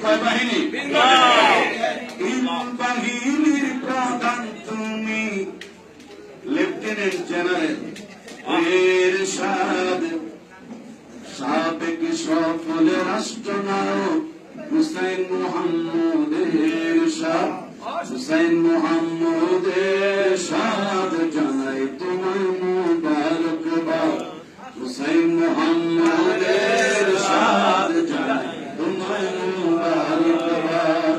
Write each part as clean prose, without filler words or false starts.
কয় বাহিনী? তিন বাহিনীর প্রধান তুমি, লেফটেন্যান্ট জেনারেল এরশাদ, সাবেক সফল রাষ্ট্রনায়ক হুসাইন মোহাম্মদ এরশাদ। হুসাইন মোহাম্মদ এরশাদ জানাই তোমায় মুবারকবাদ। হুসাইন মোহাম্মদ এরশাদ জানাই তোমায় মুবারকবাদ।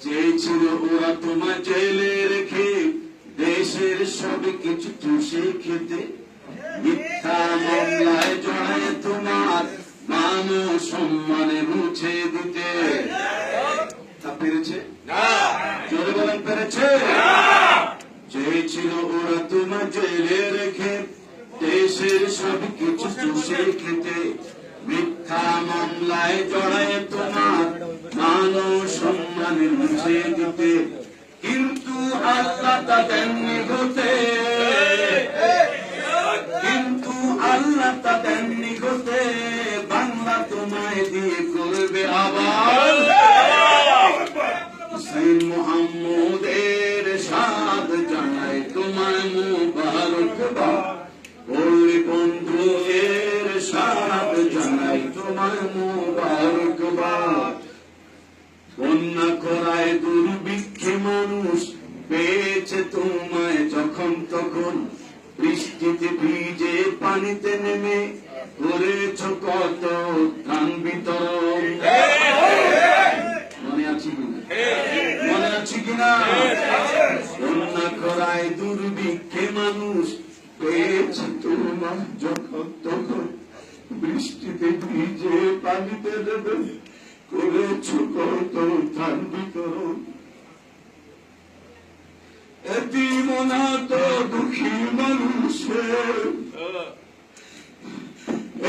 চেয়েছিল ওরা তোমায় জেলে রেখে দেশের সব কিছু চুষে খেতে, মিথ্যা মামলায় জড়ায় তোমার মান ও সম্মানে মুছে দিতে। তা পেরেছে? জোরে বলেন পেরেছে? চেয়েছিল ওরা তোমার জেলে রেখে দেশের সব কিছু চুষে খেতে, মিথ্যা মামলায় জড়ায় তোমার মান ও সম্মানে মুছে দিতে। কিন্তু আল্লাহ তা দেননি হতে, কিন্তু আল্লাহ তা দেননি হতে, বাংলা তোমায় দিয়ে করবে আবার। হুসাইন মোহাম্মদ এরশাদ জানাই তোমায় মুবারকবাদ। ওরে বন্ধু এরশাদ জানাই তোমায় মুবারকবাদ। বন্যা করায় দুর্ভিক্ষে মানুষ পেয়েছে তোমায় যখন তখন, বৃষ্টিতে ভিজে পানিতে নেমে করেছ কত ত্রাণ বিতরণ। মনে আছে কিনা? মনে আছে কিনা? বন্যা করায় দুর্ভিক্ষে মানুষ পেয়েছে তোমায় যখন তখন, বৃষ্টিতে ভিজে পানিতে নেমে করেছ কত ত্রাণ বিতরণ। এতিম অনাথ দুঃখী মানুষের,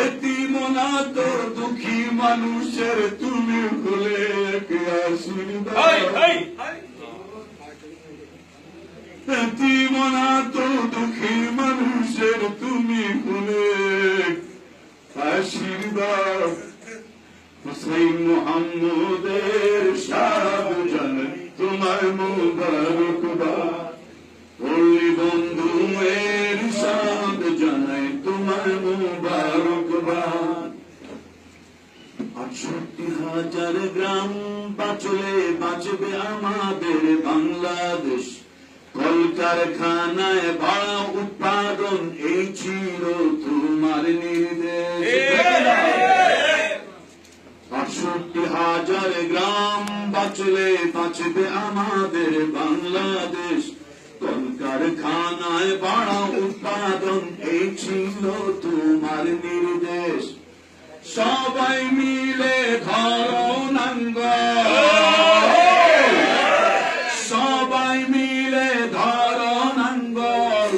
এতিম অনাথ দুঃখী মানুষের তুমি হলে এক আশীর্বাদ। এতিম অনাথ দুঃখী মানুষের তুমি হলে আশীর্বাদ। হুসাইন মোহাম্মদ এরশাদ জানাই তোমায় মুবারকবাদ। ওরে বন্ধু এরশাদ জানাই তোমায় মুবারকবাদ। 68,000 গ্রাম বাঁচলে বাঁচবে আমাদের বাংলাদেশ, কলকারখানায় বাড়া উৎপাদন এই ছিল তোমার নির্দেশ। 68,000 গ্রাম বাঁচলে বাঁচবে আমাদের বাংলাদেশ, কলকারখানায় বাড়া উৎপাদন এই ছিল তোমার নির্দেশ। সবাই মিলে ধরো নাঙ্গল, সবাই মিলে ধরো নাঙ্গল,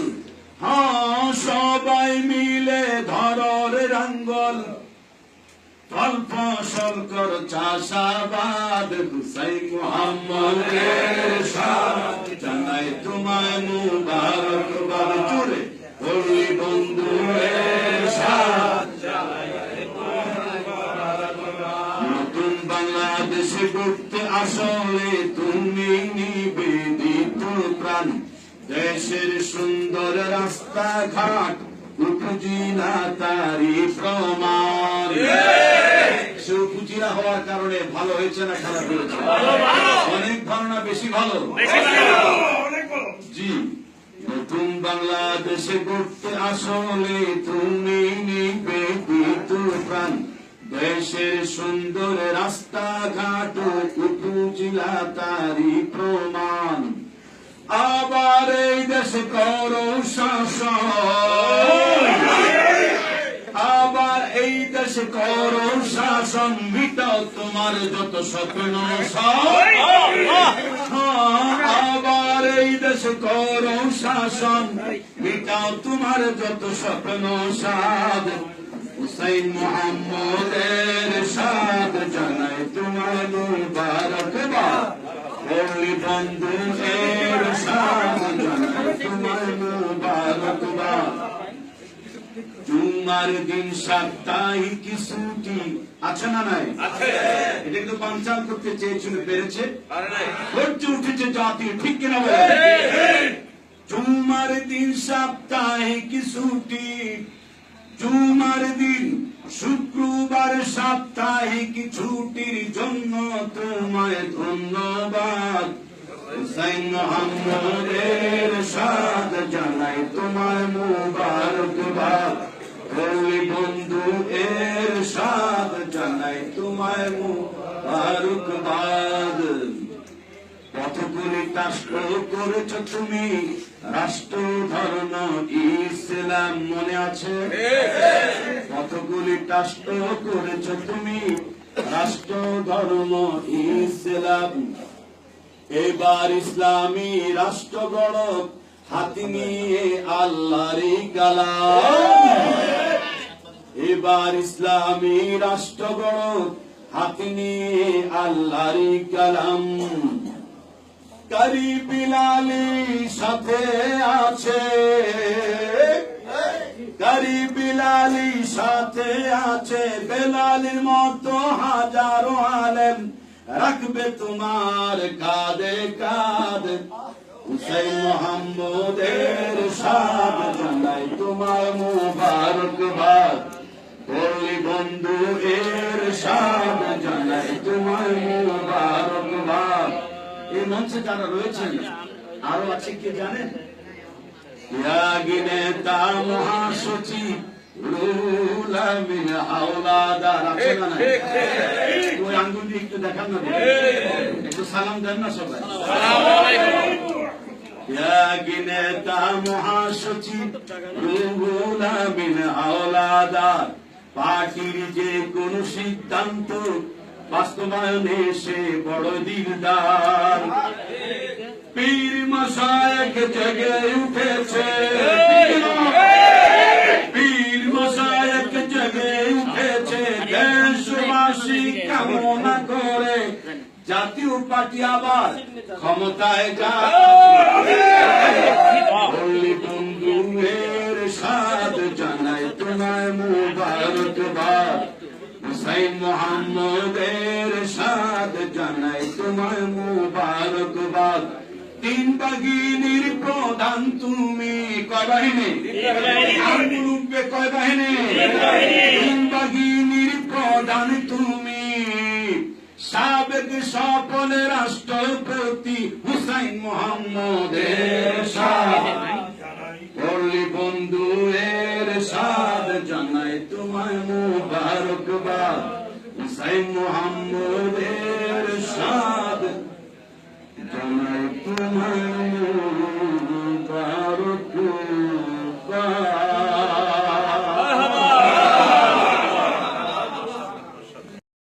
হ্যাঁ সবাই মিলে ধরো রে নাঙ্গল। ফল ফসল কর চাষাবাদ। হুসাইন মোহাম্মদ এরশাদ জানাই তোমায় মুবারকবাদ। জোরে ওরে বন্ধু এরশাদ জানাই তোমায় মুবারকবাদ। নতুন বাংলাদেশে গড়তে আসলে তুমি নিবেদিত প্রাণ, দেশের সুন্দর রাস্তাঘাট উপজেলা তারি প্রমাণ। সে উপজেলা হওয়ার কারণে ভালো হয়েছে না খারাপ হয়েছে? অনেক ভালো না বেশি ভালো? জি। নতুন বাংলাদেশে গড়তে আসলে তুমি নিবেদিত প্রাণ, দেশের সুন্দর রাস্তাঘাট উপজেলা তারি প্রমাণ। আবার এই দেশে করো শাসন, আবার এই দেশে করো শাসন, মিটাও তোমার যত স্বপ্ন। আবার এই দেশে করো শাসন, মিটাও তোমার যত স্বপ্ন সাদ। হুসাইন মোহাম্মদ এরশাদ জানাই তোমায় মুবারকবাদ। ওরে বন্ধু এরশাদ জানাই তোমায় মুবারকবাদ। জুমার দিন সাপ্তাহিক ছুটি আছে না নাই? এটা কিন্তু পাঞ্চাল করতে চেয়েছিল, পেরেছে? গর্জে উঠেছে জাতি, ঠিক কিনা বলে? জুমার দিন সাপ্তাহিক ছুটি, জুমার দিন শুক্রবার সাপ্তাহিক ছুটির জন্য তোমায় ধন্যবাদ। হুসাইন মোহাম্মদের সাদ জানাই তোমায় মুবারকবাদ। ওই বন্ধু এর সাদ জানাই তোমায় মুবারকবাদ। কতগুলি রাষ্ট্র করেছ তুমি, রাষ্ট্র ধর্ম ইসলাম, মনে আছে? কতগুলি রাষ্ট্র করেছ তুমি, রাষ্ট্র ধর্ম ইসলাম। এবার ইসলামী রাষ্ট্র গড় হাতে নিয়ে আল্লাহরই কালাম। এবার ইসলামী রাষ্ট্র গড় হাতে নিয়ে আল্লাহরই কালাম। কারি বিলালি সাথে আছে, কারি বিলালি সাথে আছে, বেলালের মতো হাজারো আলেম রাখবে তোমার কাঁধে কাঁধ। হুসাইন মোহাম্মদের সাদ জানাই তোমায় মুবারকবাদ। ওই বন্ধু এর সাদ জানাই তোমায় মুবারকবাদ। এই মঞ্চে যারা রয়েছেন আরো আছে কি জানেন? ত্যাগী নেতা মহাসচিব রুহুল আমিন হাওলাদার আছে না? ওই আঙ্গুল দিয়ে একটু দেখান না, একটু সালাম দেন না সবাই। ত্যাগী নেতা মহাসচিব রুহুল আমিন হাওলাদার পার্টির যে কোন সিদ্ধান্ত বাস্তবায়নে সে বড় দিলদার। পীর মশায়েখ জেগে উঠেছে, পীর মশায়েখ জেগে উঠেছে, দেশবাসী কামনা করে জাতীয় পার্টি আবার ক্ষমতায় যায়। বন্ধু এর সাদ জানাই তোমায় মুবারকবাদ। হুসাইন মোহাম্মদের সাদ জানাই তোমায় মুবারকবাদ। তিন বাহিনীর প্রধান তুমি, কয় বাহিনী? আঙ্গুল উঠবে, কয় বাহিনী? তিন বাহিনীর প্রধান তুমি, সাবেক সফল রাষ্ট্রপতি হুসাইন মোহাম্মদের সাদ। পল্লী বন্ধু এর সাদ জানাই তোমায় মুবারকবাদ। হুসাইন মোহাম্মদের সাদ জানাই তোমায়